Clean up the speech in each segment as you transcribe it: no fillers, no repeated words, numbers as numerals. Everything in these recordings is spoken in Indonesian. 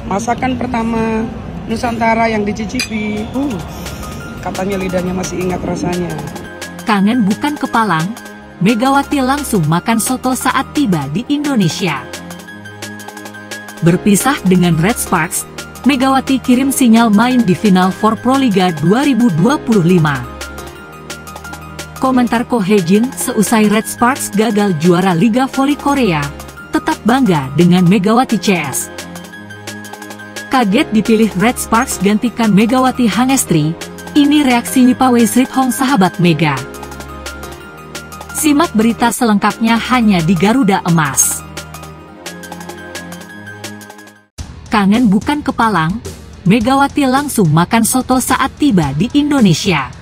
Masakan pertama Nusantara yang dicicipi, katanya lidahnya masih ingat rasanya. Kangen bukan kepalang, Megawati langsung makan soto saat tiba di Indonesia. Berpisah dengan Red Sparks, Megawati kirim sinyal main di Final Four Proliga 2025. Komentar Ko Hye-jin seusai Red Sparks gagal juara Liga Voli Korea, tetap bangga dengan Megawati CS. Kaget dipilih Red Sparks gantikan Megawati Hangestri, ini reaksi Wipawe Srithong sahabat Mega. Simak berita selengkapnya hanya di Garuda Emas. Kangen bukan kepalang, Megawati langsung makan soto saat tiba di Indonesia.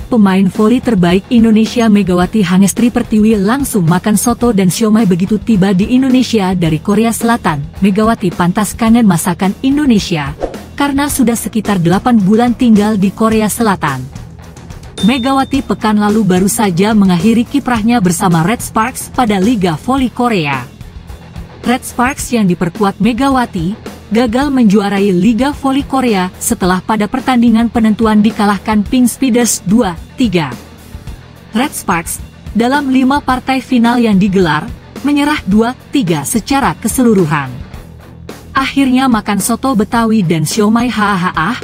Pemain voli terbaik Indonesia Megawati Hangestri Pertiwi langsung makan soto dan siomay begitu tiba di Indonesia dari Korea Selatan. Megawati pantas kangen masakan Indonesia, karena sudah sekitar 8 bulan tinggal di Korea Selatan. Megawati pekan lalu baru saja mengakhiri kiprahnya bersama Red Sparks pada Liga Voli Korea. Red Sparks yang diperkuat Megawati gagal menjuarai Liga Voli Korea setelah pada pertandingan penentuan dikalahkan Pink Speeders 2-3. Red Sparks, dalam 5 partai final yang digelar, menyerah 2-3 secara keseluruhan. Akhirnya makan soto Betawi dan siomay hahaha,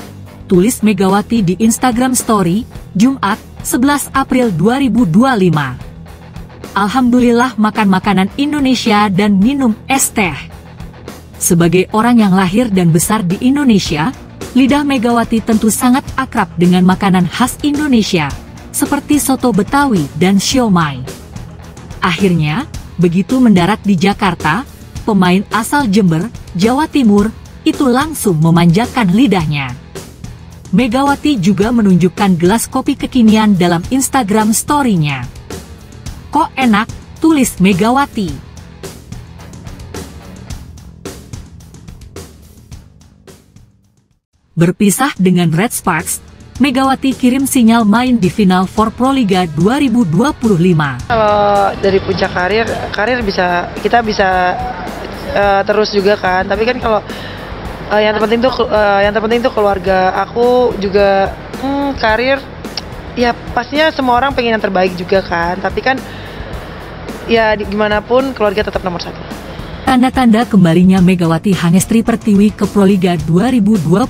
tulis Megawati di Instagram Story, Jumat, 11 April 2025. Alhamdulillah makan makanan Indonesia dan minum es teh. Sebagai orang yang lahir dan besar di Indonesia, lidah Megawati tentu sangat akrab dengan makanan khas Indonesia, seperti soto Betawi dan siomay. Akhirnya, begitu mendarat di Jakarta, pemain asal Jember, Jawa Timur, itu langsung memanjakan lidahnya. Megawati juga menunjukkan gelas kopi kekinian dalam Instagram story-nya. Kok enak, tulis Megawati. Berpisah dengan Red Sparks, Megawati kirim sinyal main di Final Four Proliga 2025. Kalau dari puncak karir kita bisa terus juga kan. Tapi kan kalau yang terpenting tuh keluarga. Aku juga karir, ya pastinya semua orang pengen yang terbaik juga kan. Tapi kan ya gimana pun keluarga tetap nomor satu. Tanda-tanda kembalinya Megawati Hangestri Pertiwi ke Proliga 2025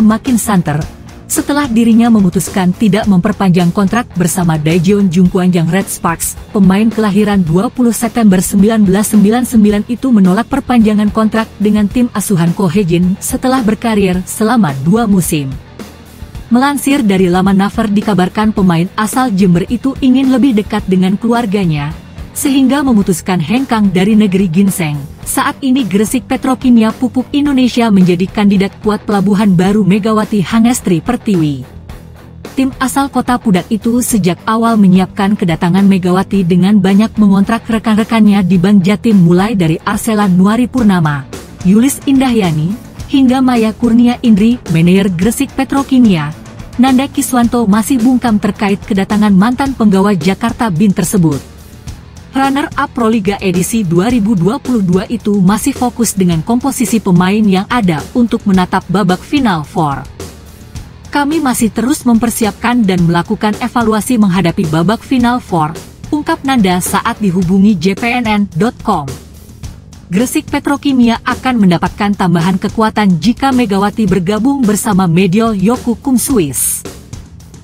makin santer, setelah dirinya memutuskan tidak memperpanjang kontrak bersama Daejeon Jungkwanjang Red Sparks. Pemain kelahiran 20 September 1999 itu menolak perpanjangan kontrak dengan tim asuhan Ko Hye-jin setelah berkarir selama 2 musim. Melansir dari laman Naver dikabarkan pemain asal Jember itu ingin lebih dekat dengan keluarganya, sehingga memutuskan hengkang dari negeri ginseng. Saat ini Gresik Petrokimia Pupuk Indonesia menjadi kandidat kuat pelabuhan baru Megawati Hangestri Pertiwi. Tim asal kota Pudak itu sejak awal menyiapkan kedatangan Megawati dengan banyak mengontrak rekan-rekannya di Bank Jatim mulai dari Arsela Nuari Purnama, Yulis Indahyani, hingga Maya Kurnia Indri, manajer Gresik Petrokimia. Nanda Kiswanto masih bungkam terkait kedatangan mantan penggawa Jakarta Bin tersebut. Runner-up Proliga edisi 2022 itu masih fokus dengan komposisi pemain yang ada untuk menatap babak Final Four. Kami masih terus mempersiapkan dan melakukan evaluasi menghadapi babak Final Four, ungkap Nanda saat dihubungi jpnn.com. Gresik Petrokimia akan mendapatkan tambahan kekuatan jika Megawati bergabung bersama Mediol Yoku Kum Swiss.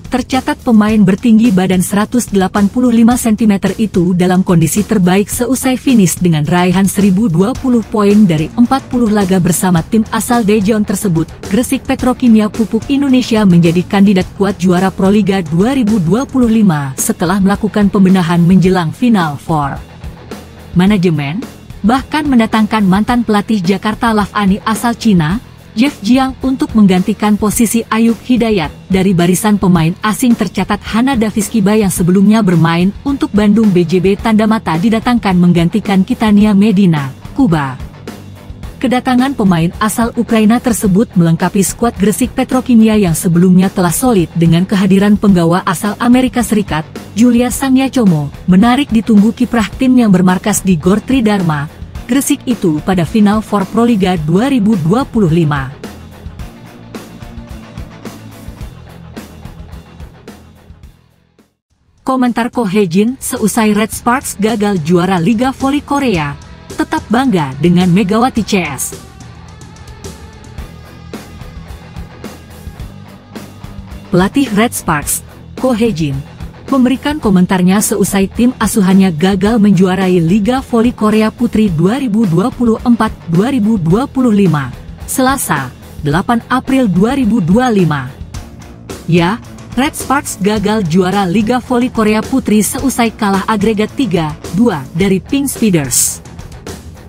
Tercatat pemain bertinggi badan 185 cm itu dalam kondisi terbaik seusai finish dengan raihan 1020 poin dari 40 laga bersama tim asal Daejeon tersebut. Gresik Petrokimia Pupuk Indonesia menjadi kandidat kuat juara Proliga 2025 setelah melakukan pembenahan menjelang Final Four. Manajemen bahkan mendatangkan mantan pelatih Jakarta Lavani asal Cina, Jeff Jiang untuk menggantikan posisi Ayub Hidayat. Dari barisan pemain asing tercatat Hana Daviskiba yang sebelumnya bermain untuk Bandung BJB Tanda Mata didatangkan menggantikan Kitania Medina, Kuba. Kedatangan pemain asal Ukraina tersebut melengkapi skuad Gresik Petrokimia yang sebelumnya telah solid dengan kehadiran penggawa asal Amerika Serikat, Julia Sangyacomo, menarik ditunggu kiprah tim yang bermarkas di Gor Tridharma, Gresik itu pada Final Four Proliga 2025. Komentar Ko Hye-jin seusai Red Sparks gagal juara Liga Voli Korea, tetap bangga dengan Megawati CS. Pelatih Red Sparks, Ko Hye-jin, memberikan komentarnya seusai tim asuhannya gagal menjuarai Liga Voli Korea Putri 2024-2025, Selasa, 8 April 2025. Ya, Red Sparks gagal juara Liga Voli Korea Putri seusai kalah agregat 3-2 dari Pink Speeders.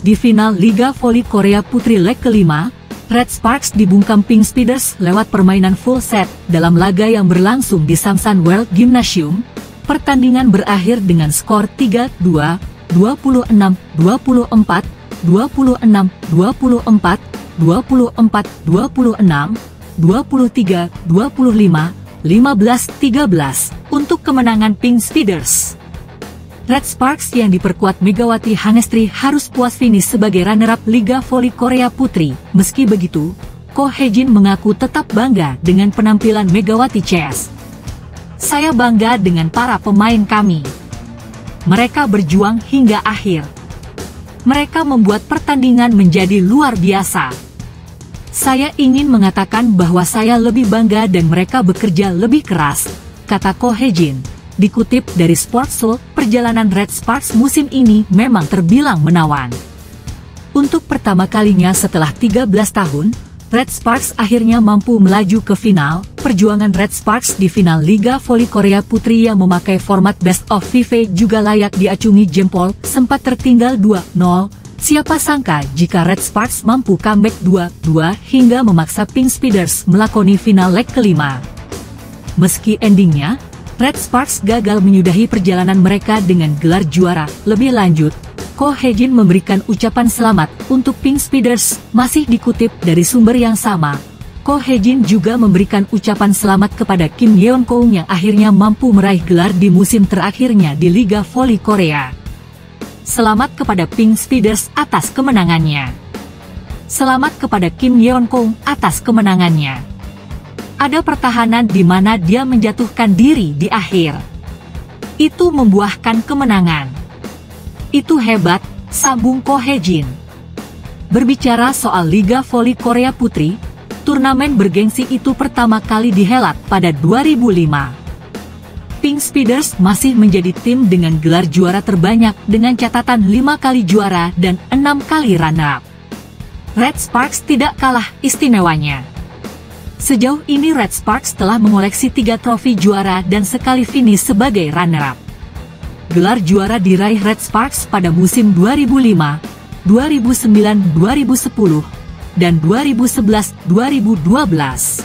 Di final Liga Voli Korea Putri leg kelima, Red Sparks dibungkam Pink Speeders lewat permainan full set dalam laga yang berlangsung di Samsan World Gymnasium. Pertandingan berakhir dengan skor 3-2, 26-24, 26-24, 24-26, 23-25, 15-13 untuk kemenangan Pink Speeders. Red Sparks yang diperkuat Megawati Hangestri harus puas finish sebagai runner-up Liga Voli Korea Putri. Meski begitu, Ko Hye-jin mengaku tetap bangga dengan penampilan Megawati CS. Saya bangga dengan para pemain kami. Mereka berjuang hingga akhir. Mereka membuat pertandingan menjadi luar biasa. Saya ingin mengatakan bahwa saya lebih bangga dan mereka bekerja lebih keras, kata Ko Hye-jin. Dikutip dari Sportsoul, perjalanan Red Sparks musim ini memang terbilang menawan. Untuk pertama kalinya setelah 13 tahun, Red Sparks akhirnya mampu melaju ke final. Perjuangan Red Sparks di final Liga Voli Korea Putri yang memakai format Best of 5 juga layak diacungi jempol. Sempat tertinggal 2-0, siapa sangka jika Red Sparks mampu comeback 2-2 hingga memaksa Pink Speeders melakoni final leg kelima. Meski endingnya, Red Sparks gagal menyudahi perjalanan mereka dengan gelar juara. Lebih lanjut, Ko Hye-jin memberikan ucapan selamat untuk Pink Speeders. Masih dikutip dari sumber yang sama, Ko Hye-jin juga memberikan ucapan selamat kepada Kim Yeon-kong yang akhirnya mampu meraih gelar di musim terakhirnya di Liga Voli Korea. Selamat kepada Pink Speeders atas kemenangannya. Selamat kepada Kim Yeon-kong atas kemenangannya. Ada pertahanan di mana dia menjatuhkan diri di akhir. Itu membuahkan kemenangan. Itu hebat, sambung Ko Hye-jin. Berbicara soal Liga Voli Korea Putri, turnamen bergengsi itu pertama kali dihelat pada 2005. Pink Speeders masih menjadi tim dengan gelar juara terbanyak dengan catatan 5 kali juara dan 6 kali runner-up. Red Sparks tidak kalah istimewanya. Sejauh ini Red Sparks telah mengoleksi 3 trofi juara dan sekali finish sebagai runner-up. Gelar juara diraih Red Sparks pada musim 2005, 2009-2010, dan 2011-2012.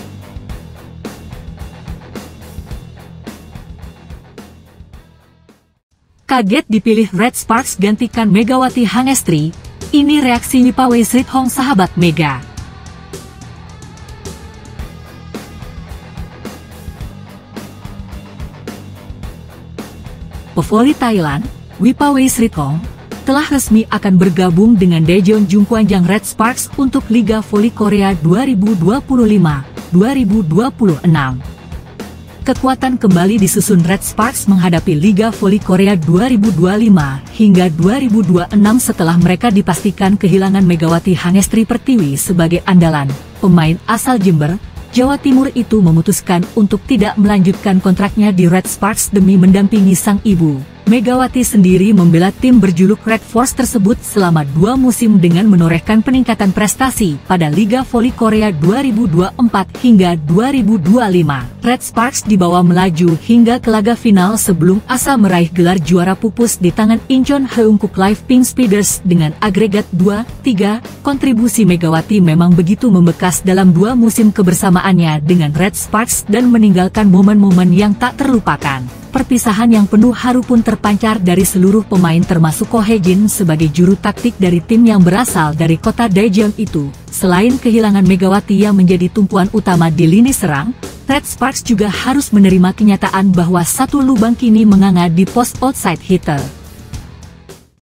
Kaget dipilih Red Sparks gantikan Megawati Hangestri, ini reaksi Wipawei Srithong sahabat Mega. Pevoli Thailand, Wipawei Srithong, telah resmi akan bergabung dengan Daejeon Jungkwanjang Red Sparks untuk Liga Voli Korea 2025-2026. Kekuatan kembali disusun Red Sparks menghadapi Liga Voli Korea 2025 hingga 2026 setelah mereka dipastikan kehilangan Megawati Hangestri Pertiwi sebagai andalan. Pemain asal Jember, Jawa Timur itu memutuskan untuk tidak melanjutkan kontraknya di Red Sparks demi mendampingi sang ibu. Megawati sendiri membela tim berjuluk Red Force tersebut selama 2 musim dengan menorehkan peningkatan prestasi pada Liga Voli Korea 2024 hingga 2025. Red Sparks dibawa melaju hingga ke laga final sebelum asa meraih gelar juara pupus di tangan Incheon Heungkuk Live Pink Speeders dengan agregat 2-3. Kontribusi Megawati memang begitu membekas dalam 2 musim kebersamaannya dengan Red Sparks dan meninggalkan momen-momen yang tak terlupakan. perpisahan yang penuh haru pun terpancar dari seluruh pemain termasuk Ko Hye-jin sebagai juru taktik dari tim yang berasal dari kota Daejeon itu. Selain kehilangan Megawati yang menjadi tumpuan utama di lini serang, Red Sparks juga harus menerima kenyataan bahwa satu lubang kini menganga di pos outside hitter.